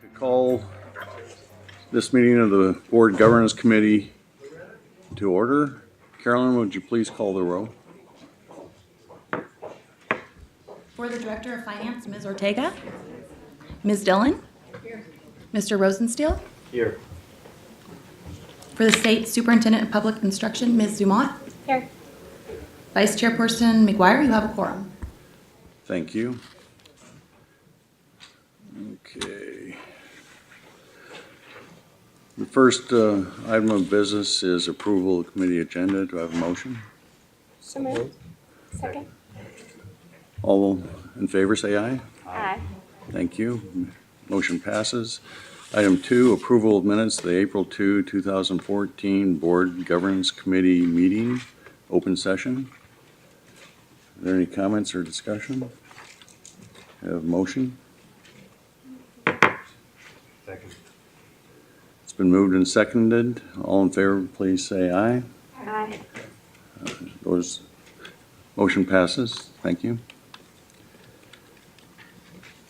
To call this meeting of the Board Governance Committee to order. Carolyn, would you please call the roll? For the Director of Finance, Ms. Ortega. Ms. Dillon. Here. Mr. Rosensteel. Here. For the State Superintendent of Public Instruction, Ms. Dumont. Here. Vice Chairperson McGuire, you have a quorum. Thank you. Okay. The first item of business is approval of committee agenda. Do I have a motion? So moved. Second. All in favor say aye. Aye. Thank you. Motion passes. Item 2, approval of minutes of the April 2, 2014 Board Governance Committee meeting, open session. Are there any comments or discussion? Have a motion? Second. It's been moved and seconded. All in favor, please say aye. Aye. Those motion passes. Thank you.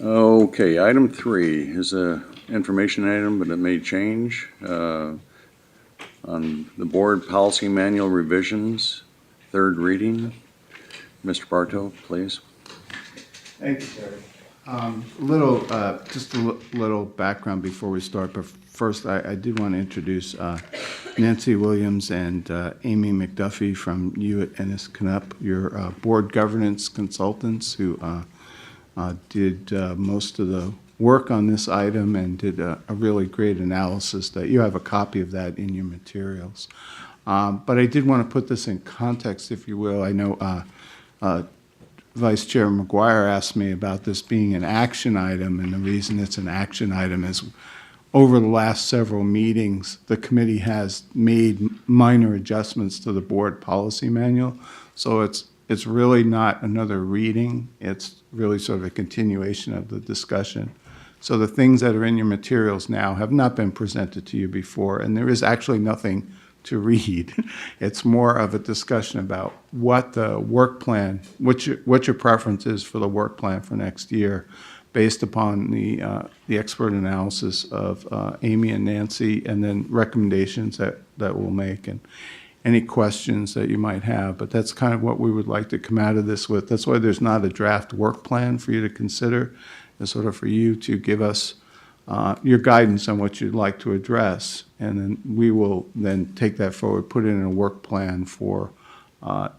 Okay, item 3 is a information item, but it may change. On the board policy manual revisions, third reading. Mr. Bartow, please. Thank you, Terry. Just a little background before we start, but first I did want to introduce Nancy Williams and Amy McDuffie from you at Ennis Knupp, your board governance consultants who did most of the work on this item and did a really great analysis that you have a copy of that in your materials. But I did want to put this in context, if you will. I know Vice Chair McGuire asked me about this being an action item, and the reason it's an action item is over the last several meetings, the committee has made minor adjustments to the board policy manual. So it's really not another reading. It's really sort of a continuation of the discussion. So the things that are in your materials now have not been presented to you before, and there is actually nothing to read. It's more of a discussion about what the work plan, what your preference is for the work plan for next year, based upon the expert analysis of Amy and Nancy, and then recommendations that we'll make, and any questions that you might have. But that's kind of what we would like to come out of this with. That's why there's not a draft work plan for you to consider. It's sort of for you to give us your guidance on what you'd like to address, and then we will then take that forward, put it in a work plan for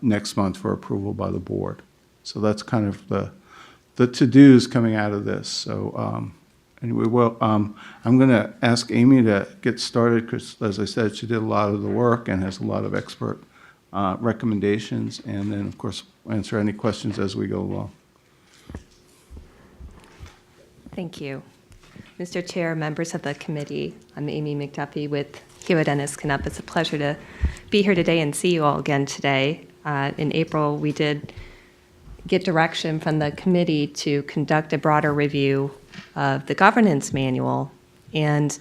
next month for approval by the board. So that's kind of the to-dos coming out of this. So anyway, well, I'm going to ask Amy to get started because, as I said, she did a lot of the work and has a lot of expert recommendations, and then, of course, answer any questions as we go along. Thank you. Mr. Chair, members of the committee, I'm Amy McDuffie with here at Ennis Knupp. It's a pleasure to be here today and see you all again today. In April, we did get direction from the committee to conduct a broader review of the governance manual, and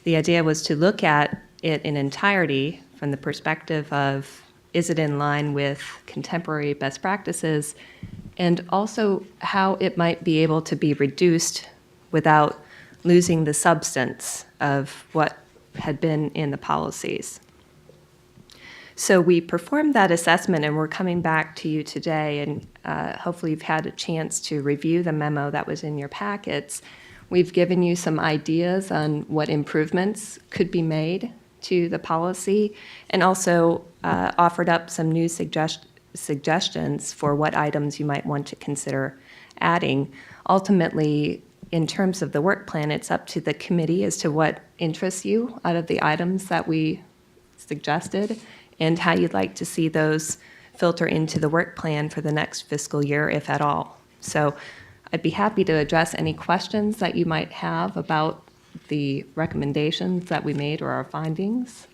the idea was to look at it in entirety from the perspective of, is it in line with contemporary best practices, and also how it might be able to be reduced without losing the substance of what had been in the policies. So we performed that assessment, and we're coming back to you today, and hopefully you've had a chance to review the memo that was in your packets. We've given you some ideas on what improvements could be made to the policy, and also offered up some new suggestions for what items you might want to consider adding. Ultimately, in terms of the work plan, it's up to the committee as to what interests you out of the items that we suggested and how you'd like to see those filter into the work plan for the next fiscal year, if at all. So I'd be happy to address any questions that you might have about the recommendations that we made or our findings.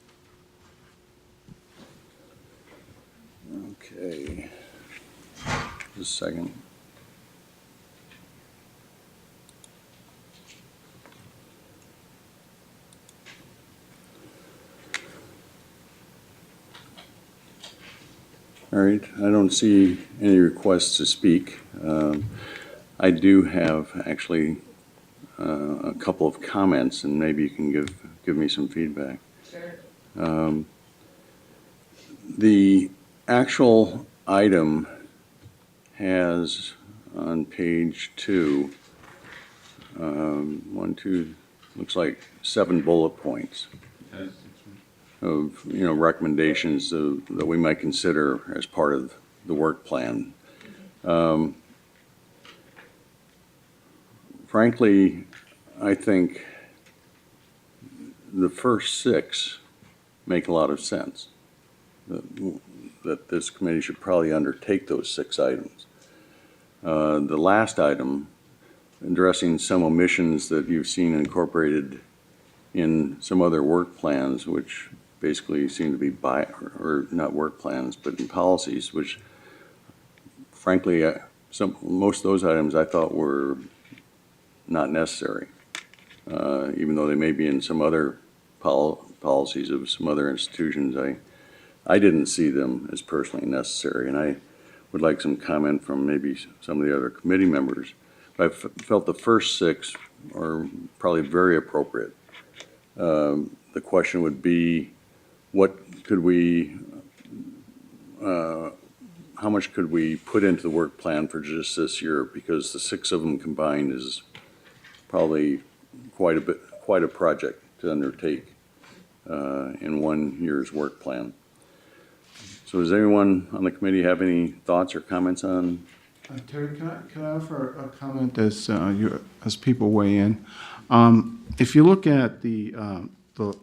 Okay. Just a second. All right, I don't see any requests to speak. I do have actually a couple of comments, and maybe you can give me some feedback. Sure. The actual item has on page 2, looks like 7 bullet points of, recommendations that we might consider as part of the work plan. Frankly, I think the first 6 make a lot of sense. That this committee should probably undertake those 6 items. The last item, addressing some omissions that you've seen incorporated in some other work plans, which basically seem to be or not work plans, but in policies, which frankly, most of those items I thought were not necessary, even though they may be in some other policies of some other institutions. I didn't see them as personally necessary, and I would like some comment from maybe some of the other committee members. But I felt the first 6 are probably very appropriate. The question would be, how much could we put into the work plan for just this year? Because the 6 of them combined is probably quite a project to undertake in 1 year's work plan. So does anyone on the committee have any thoughts or comments on? Terry, can I offer a comment as people weigh in? If you look at the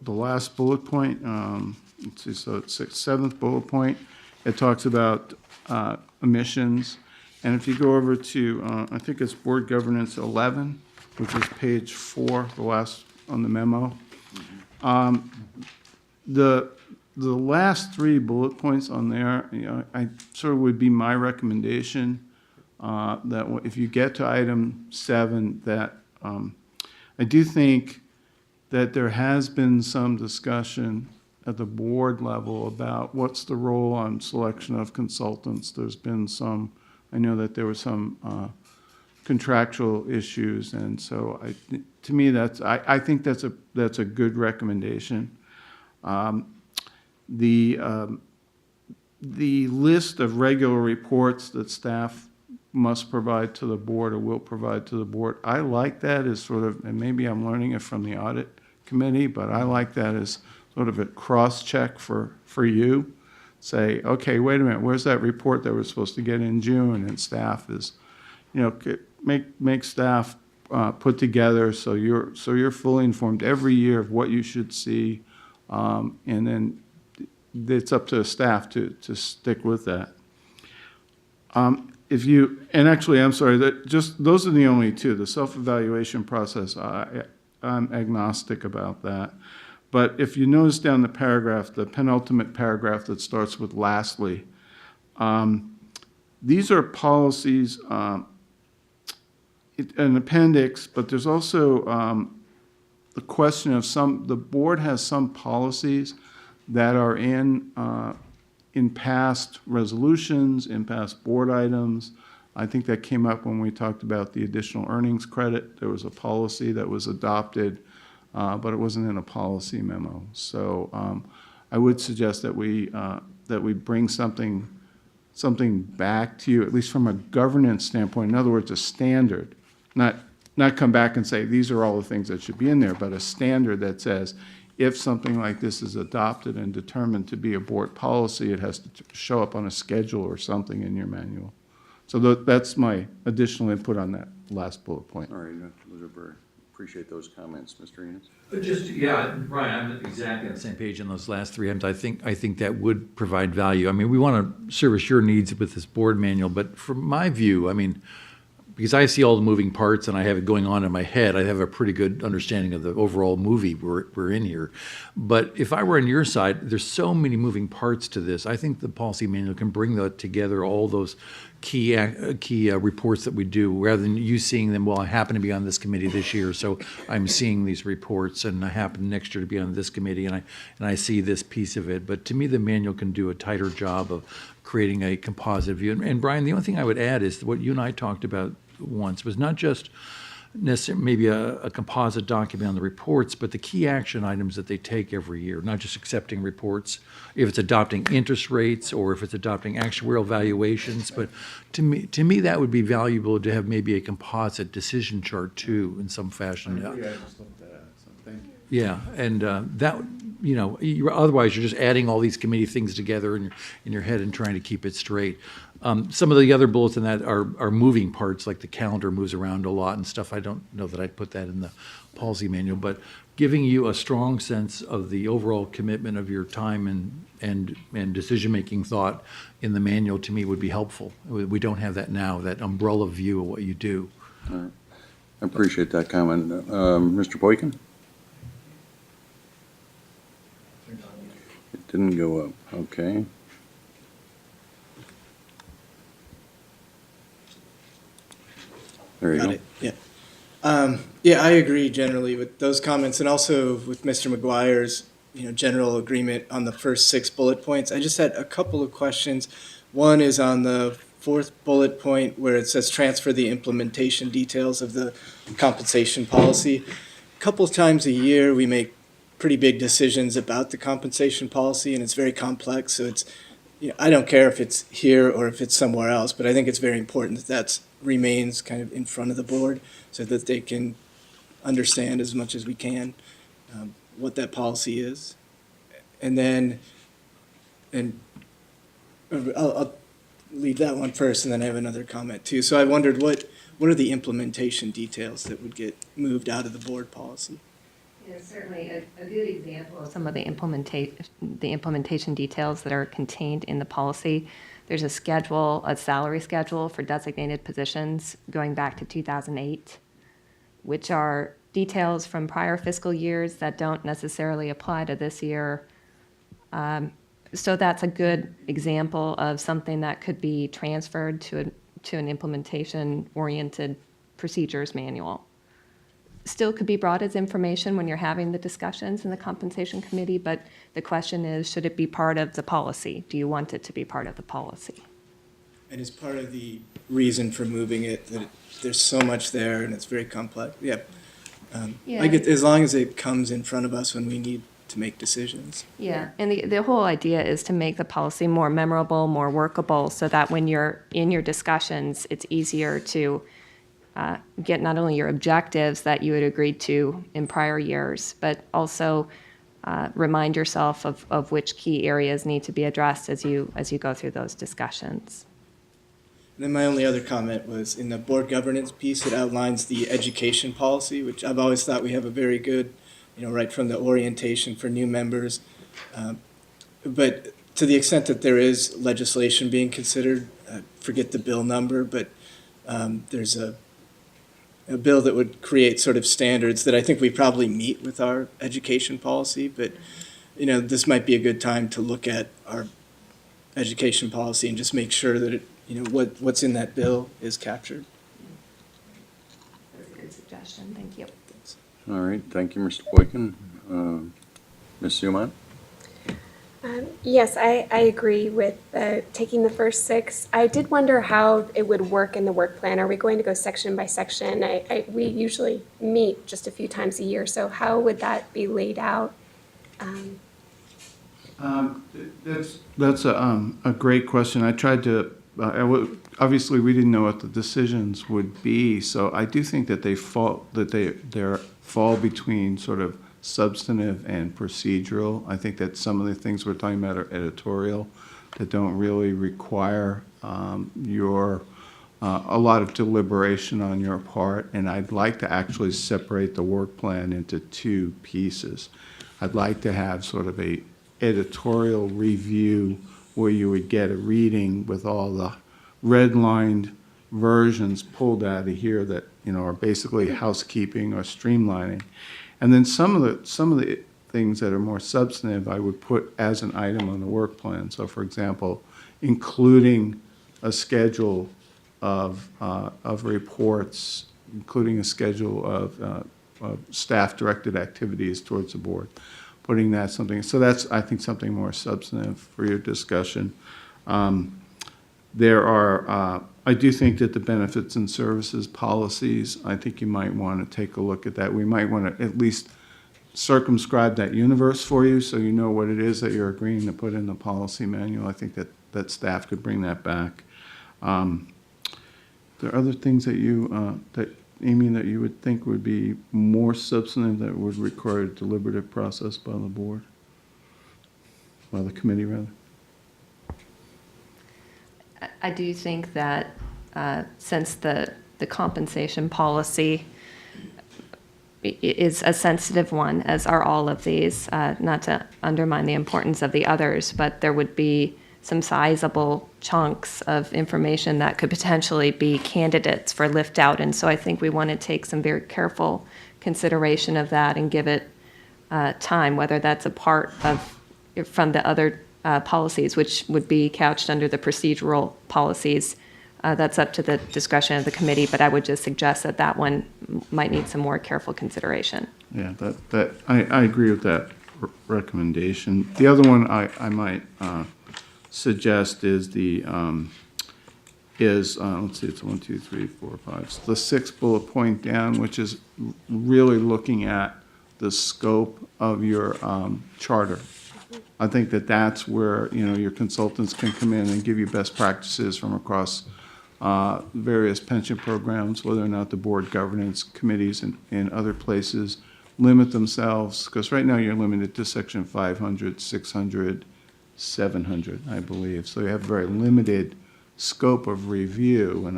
last bullet point, let's see, so it's 7th bullet point, it talks about emissions. And if you go over to, I think it's Board Governance 11, which is page 4, the last on the memo. The last 3 bullet points on there, I sort of would be my recommendation that if you get to item 7, that I do think that there has been some discussion at the board level about what's the role on selection of consultants. There's been I know that there were some contractual issues, and so to me, I think that's a good recommendation. The list of regular reports that staff must provide to the board or will provide to the board, I like that as sort of, and maybe I'm learning it from the audit committee, but I like that as sort of a cross-check for you. Say, okay, wait a minute, where's that report that we're supposed to get in June? And staff is, make staff put together so you're fully informed every year of what you should see, and then it's up to staff to stick with that. And actually, I'm sorry, those are the only 2. The self-evaluation process, I'm agnostic about that. But if you notice down the paragraph, the penultimate paragraph that starts with lastly, these are policies, an appendix, but there's also the question of the board has some policies that are in past resolutions, in past board items. I think that came up when we talked about the additional earnings credit. There was a policy that was adopted, but it wasn't in a policy memo. So I would suggest that we bring something back to you, at least from a governance standpoint. In other words, a standard, not come back and say these are all the things that should be in there, but a standard that says, if something like this is adopted and determined to be a board policy, it has to show up on a schedule or something in your manual. So that's my additional input on that last bullet point. All right, Elizabeth, appreciate those comments. Mr. Enos? Brian, I'm exactly on the same page on those last 3 items. I think that would provide value. I mean, we want to service your needs with this board manual, but from my view, I mean, because I see all the moving parts and I have it going on in my head, I have a pretty good understanding of the overall movie we're in here. But if I were on your side, there's so many moving parts to this. I think the policy manual can bring together all those key reports that we do, rather than you seeing them, well, I happen to be on this committee this year, so I'm seeing these reports, and I happen next year to be on this committee, and I see this piece of it. But to me, the manual can do a tighter job of creating a composite view. And Brian, the only thing I would add is what you and I talked about once was not just necessarily maybe a composite document on the reports, but the key action items that they take every year, not just accepting reports, if it's adopting interest rates or if it's adopting actuarial valuations. But to me, that would be valuable to have maybe a composite decision chart too, in some fashion. I just looked that up, so thank you. Yeah, and that, otherwise you're just adding all these committee things together in your head and trying to keep it straight. Some of the other bullets in that are moving parts, like the calendar moves around a lot and stuff. I don't know that I'd put that in the policy manual, but giving you a strong sense of the overall commitment of your time and decision-making thought in the manual, to me, would be helpful. We don't have that now, that umbrella view of what you do. All right. I appreciate that comment. Mr. Boykin? It didn't go up, okay. There you Got go. it, yeah. Yeah, I agree generally with those comments and also with Mr. McGuire's, general agreement on the first 6 bullet points. I just had a couple of questions. One is on the 4th bullet point where it says transfer the implementation details of the compensation policy. A couple of times a year, we make pretty big decisions about the compensation policy, and it's very complex. So it's, I don't care if it's here or if it's somewhere else, but I think it's very important that that remains kind of in front of the board so that they can understand as much as we can what that policy is. And then, I'll leave that one first, and then I have another comment too. So I wondered what are the implementation details that would get moved out of the board policy? Yeah, certainly a good example of some of the implementation details that are contained in the policy. There's a salary schedule for designated positions going back to 2008, which are details from prior fiscal years that don't necessarily apply to this year. So that's a good example of something that could be transferred to an implementation-oriented procedures manual. Still could be brought as information when you're having the discussions in the compensation committee, but the question is, should it be part of the policy? Do you want it to be part of the policy? And as part of the reason for moving it, that there's so much there and it's very complex. Yeah. Yeah. I get, as long as it comes in front of us when we need to make decisions. Yeah, and the whole idea is to make the policy more memorable, more workable, so that when you're in your discussions, it's easier to get not only your objectives that you had agreed to in prior years, but also remind yourself of which key areas need to be addressed as you go through those discussions. And then my only other comment was in the board governance piece, it outlines the education policy, which I've always thought we have a very good, right from the orientation for new members. But to the extent that there is legislation being considered, forget the bill number, but there's a bill that would create sort of standards that I think we probably meet with our education policy, but, this might be a good time to look at our education policy and just make sure that what's in that bill is captured. That's a good suggestion, thank you. All right, thank you, Mr. Boykin. Ms. Suman? Yes, I agree with taking the first 6. I did wonder how it would work in the work plan. Are we going to go section by section? We usually meet just a few times a year, so how would that be laid out? That's a great question. I tried to, obviously, we didn't know what the decisions would be, so I do think that they fall between sort of substantive and procedural. I think that some of the things we're talking about are editorial that don't really require a lot of deliberation on your part, and I'd like to actually separate the work plan into 2 pieces. I'd like to have sort of a editorial review where you would get a reading with all the redlined versions pulled out of here that are basically housekeeping or streamlining. And then some of the things that are more substantive, I would put as an item on the work plan. So, for example, including a schedule of reports, including a schedule of staff-directed activities towards the board, putting that something. So that's, I think, something more substantive for your discussion. There are, I do think that the benefits and services policies, I think you might want to take a look at that. We might want to at least circumscribe that universe for you so you know what it is that you're agreeing to put in the policy manual. I think that staff could bring that back. There are other things that you, Amy, that you would think would be more substantive that would require a deliberative process by the board? By the committee, rather? I do think that since the compensation policy is a sensitive one, as are all of these, not to undermine the importance of the others, but there would be some sizable chunks of information that could potentially be candidates for lift out. And so I think we want to take some very careful consideration of that and give it time, whether that's a part of, from the other policies, which would be couched under the procedural policies. That's up to the discretion of the committee, but I would just suggest that that one might need some more careful consideration. Yeah, I agree with that recommendation. The other one I might suggest is let's see, it's 1, 2, 3, 4, 5. It's the 6th bullet point down, which is really looking at the scope of your charter. I think that's where, your consultants can come in and give you best practices from across various pension programs, whether or not the board governance committees and other places limit themselves, because right now you're limited to section 500, 600, 700, I believe. So you have a very limited scope of review,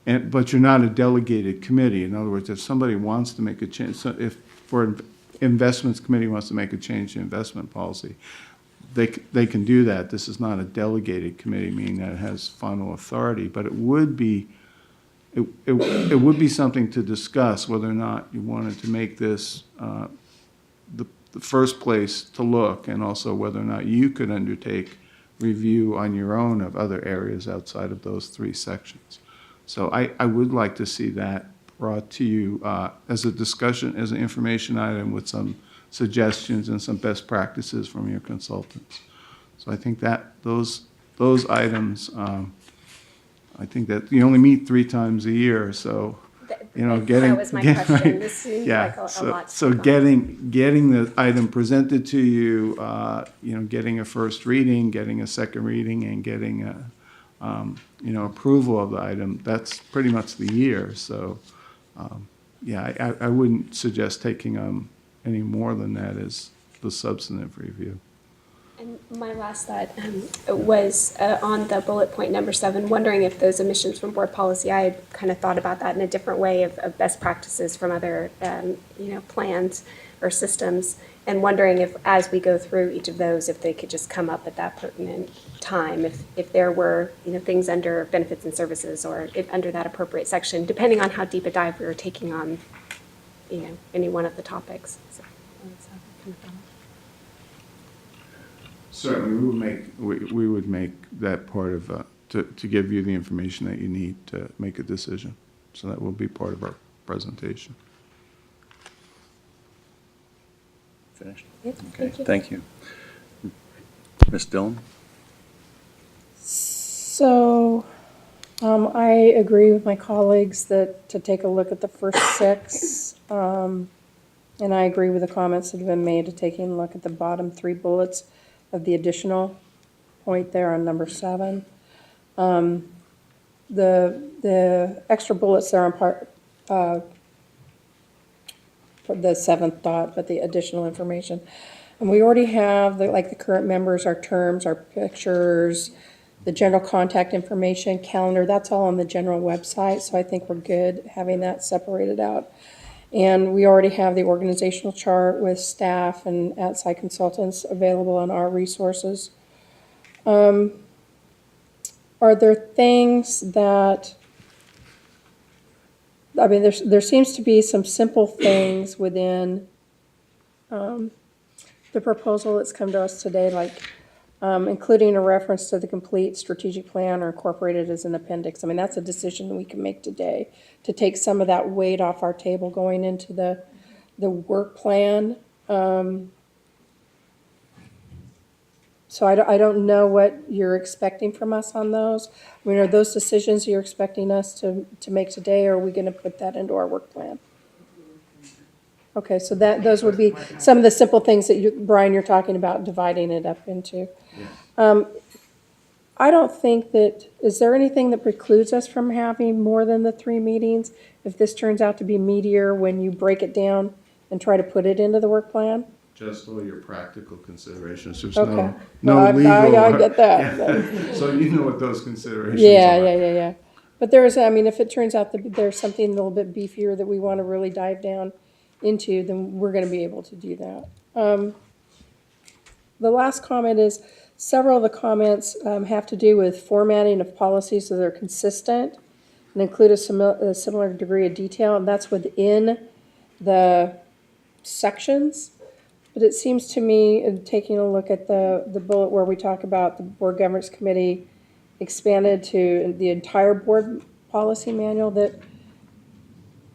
but you're not a delegated committee. In other words, if somebody wants to make a change, so if for investments committee wants to make a change to investment policy, they can do that. This is not a delegated committee, meaning that it has final authority, but it would be something to discuss whether or not you wanted to make this the first place to look, and also whether or not you could undertake review on your own of other areas outside of those 3 sections. So I would like to see that brought to you as a discussion, as an information item with some suggestions and some best practices from your consultants. So I think that those items, I think that you only meet 3 times a year, so getting. That was my question. This seemed like a lot. So getting the item presented to you, getting a first reading, getting a second reading, and getting approval of the item, that's pretty much the year. So, I wouldn't suggest taking any more than that as the substantive review. And my last thought was on the bullet point number 7, wondering if those omissions from board policy, I had kind of thought about that in a different way of best practices from other, plans or systems, and wondering if, as we go through each of those, if they could just come up at that pertinent time, if there were, things under benefits and services or under that appropriate section, depending on how deep a dive we were taking on, any one of the topics. So that's how I kind of thought. Certainly, we would make that part of, to give you the information that you need to make a decision. So that will be part of our presentation. Finished? Yep, Okay, thank you. thank you. Ms. Dillon? So, I agree with my colleagues that to take a look at the first 6, and I agree with the comments that have been made to taking a look at the bottom 3 bullets of the additional point there on number 7. The extra bullets there on part, for the 7th thought, but the additional information. And we already have the current members, our terms, our pictures, the general contact information, calendar, that's all on the general website. So I think we're good having that separated out. And we already have the organizational chart with staff and outside consultants available on our resources. Are there things that, there seems to be some simple things within the proposal that's come to us today, like including a reference to the complete strategic plan or incorporated as an appendix. That's a decision that we can make today to take some of that weight off our table going into the work plan. So I don't know what you're expecting from us on those. I mean, are those decisions you're expecting us to make today, or are we going to put that into our work plan? Okay, so those would be some of the simple things that you, Brian, you're talking about, dividing it up into. I don't think that, is there anything that precludes us from having more than the 3 meetings? If this turns out to be meatier when you break it down and try to put it into the work plan? Just all your practical considerations. There's Okay. no Well, legal. I get that. Yeah. So you know what those considerations Yeah, are. yeah. But there's, I mean, if it turns out that there's something a little bit beefier that we want to really dive down into, then we're going to be able to do that. The last comment is, several of the comments have to do with formatting of policies so they're consistent and include a similar degree of detail, and that's within the sections. But it seems to me, in taking a look at the bullet where we talk about the Board Governance Committee expanded to the entire board policy manual, that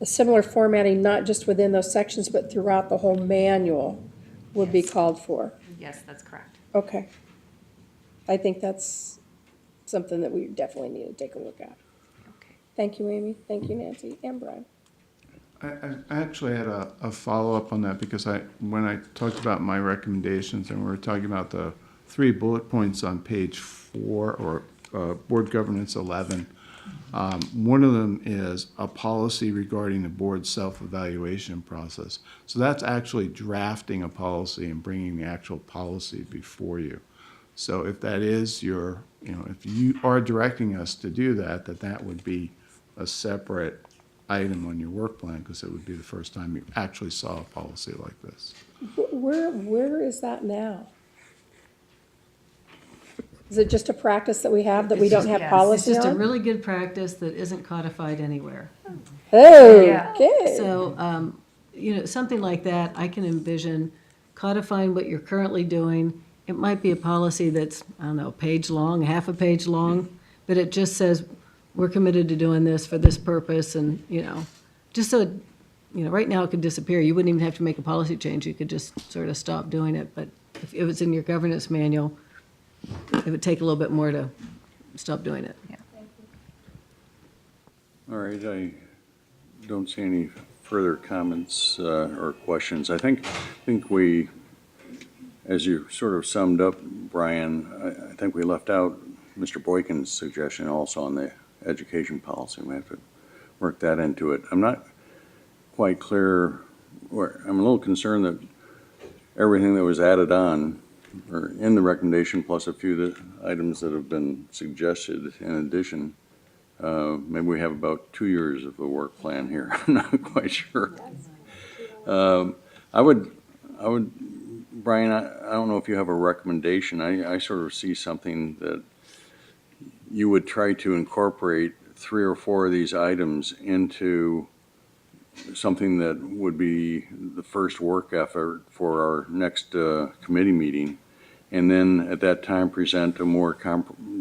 a similar formatting, not just within those sections, but throughout the whole manual would be called for. Yes, that's correct. Okay. I think that's something that we definitely need to take a look at. Okay. Thank you, Amy. Thank you, Nancy and Brian. I actually had a follow-up on that because when I talked about my recommendations and we were talking about the 3 bullet points on page 4 or Board Governance 11, one of them is a policy regarding the board's self-evaluation process. So that's actually drafting a policy and bringing the actual policy before you. So if that is your, if you are directing us to do that, that would be a separate item on your work plan, because it would be the first time you actually saw a policy like this. Where is that now? Is it just a practice that we have that we don't have It's policy just a on? really good practice that isn't codified anywhere. Oh, Yeah. okay. So, something like that, I can envision codifying what you're currently doing. It might be a policy that's, I don't know, a page long, half a page long, but it just says, we're committed to doing this for this purpose, and, just so, right now it could disappear. You wouldn't even have to make a policy change. You could just sort of stop doing it. But if it was in your governance manual, it would take a little bit more to stop doing it. All right, I don't see any further comments or questions. I think we, as you sort of summed up, Brian, I think we left out Mr. Boykin's suggestion also on the education policy. We have to work that into it. I'm not quite clear, or I'm a little concerned that everything that was added on, or in the recommendation, plus a few of the items that have been suggested in addition, maybe we have about 2 years of a work plan here. I'm not quite sure. I would, Brian, I don't know if you have a recommendation. I sort of see something that you would try to incorporate 3 or 4 of these items into something that would be the first work effort for our next committee meeting, and then at that time present a more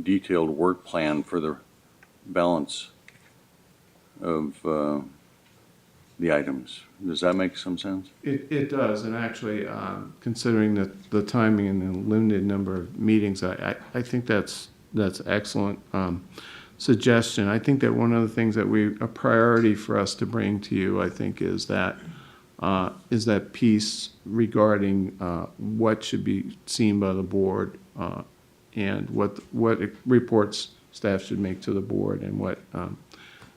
detailed work plan for the balance of the items. Does that make some sense? It does, and actually, considering the timing and the limited number of meetings, I think that's excellent suggestion. I think that one of the things that a priority for us to bring to you, I think, is that piece regarding what should be seen by the board and what reports staff should make to the board, and what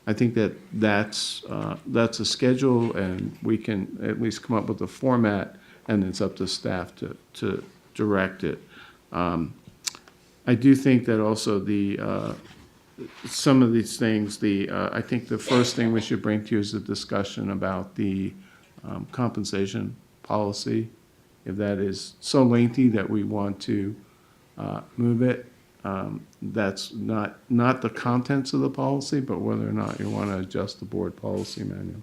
I think that's a schedule, and we can at least come up with a format, and it's up to staff to direct it. I do think that also some of these things, I think the first thing we should bring to you is a discussion about the compensation policy. If that is so lengthy that we want to move it, that's not the contents of the policy, but whether or not you want to adjust the board policy manual.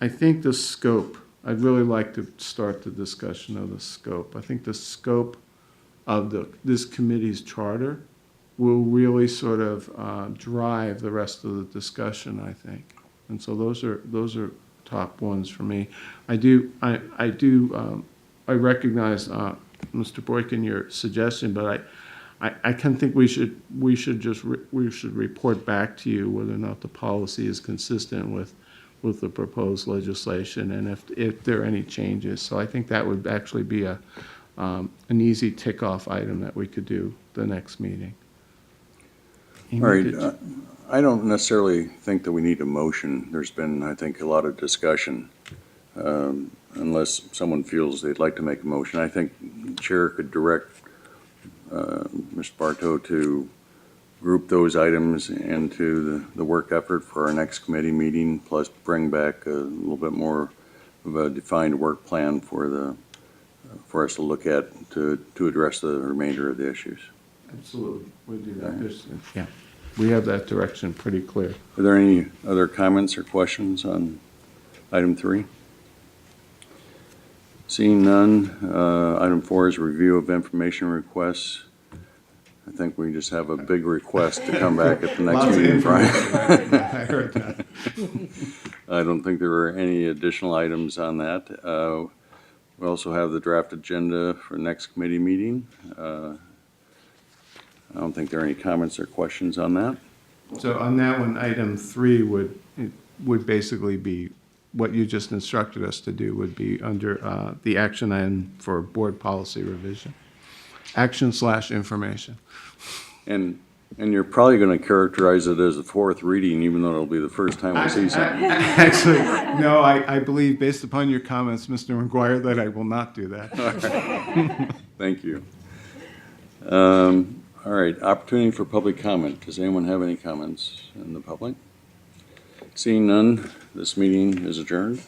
I think the scope, I'd really like to start the discussion of the scope. I think the scope of this committee's charter will really sort of drive the rest of the discussion, I think. And so those are top ones for me. I recognize, Mr. Boykin, your suggestion, but I can think we should report back to you whether or not the policy is consistent with the proposed legislation and if there are any changes. So I think that would actually be an easy tick-off item that we could do the next meeting. All right, I don't necessarily think that we need a motion. There's been, I think, a lot of discussion. Unless someone feels they'd like to make a motion, I think the Chair could direct Mr. Bartow to group those items into the work effort for our next committee meeting, plus bring back a little bit more of a defined work plan for us to look at to address the remainder of the issues. Absolutely, we'll do that. Yeah, we have that direction pretty clear. Are there any other comments or questions on item 3? Seeing none, item 4 is review of information requests. I think we just have a big request to come back at the next meeting, Brian. I heard that. I don't think there are any additional items on that. We also have the draft agenda for next committee meeting. I don't think there are any comments or questions on that. So on that one, item 3 would basically be, what you just instructed us to do would be under the action item for board policy revision. Action/information. And you're probably going to characterize it as a 4th reading, even though it'll be the first time we see something. Actually, no, I believe, based upon your comments, Mr. McGuire, that I will not do that. Thank you. All right, opportunity for public comment. Does anyone have any comments in the public? Seeing none, this meeting is adjourned.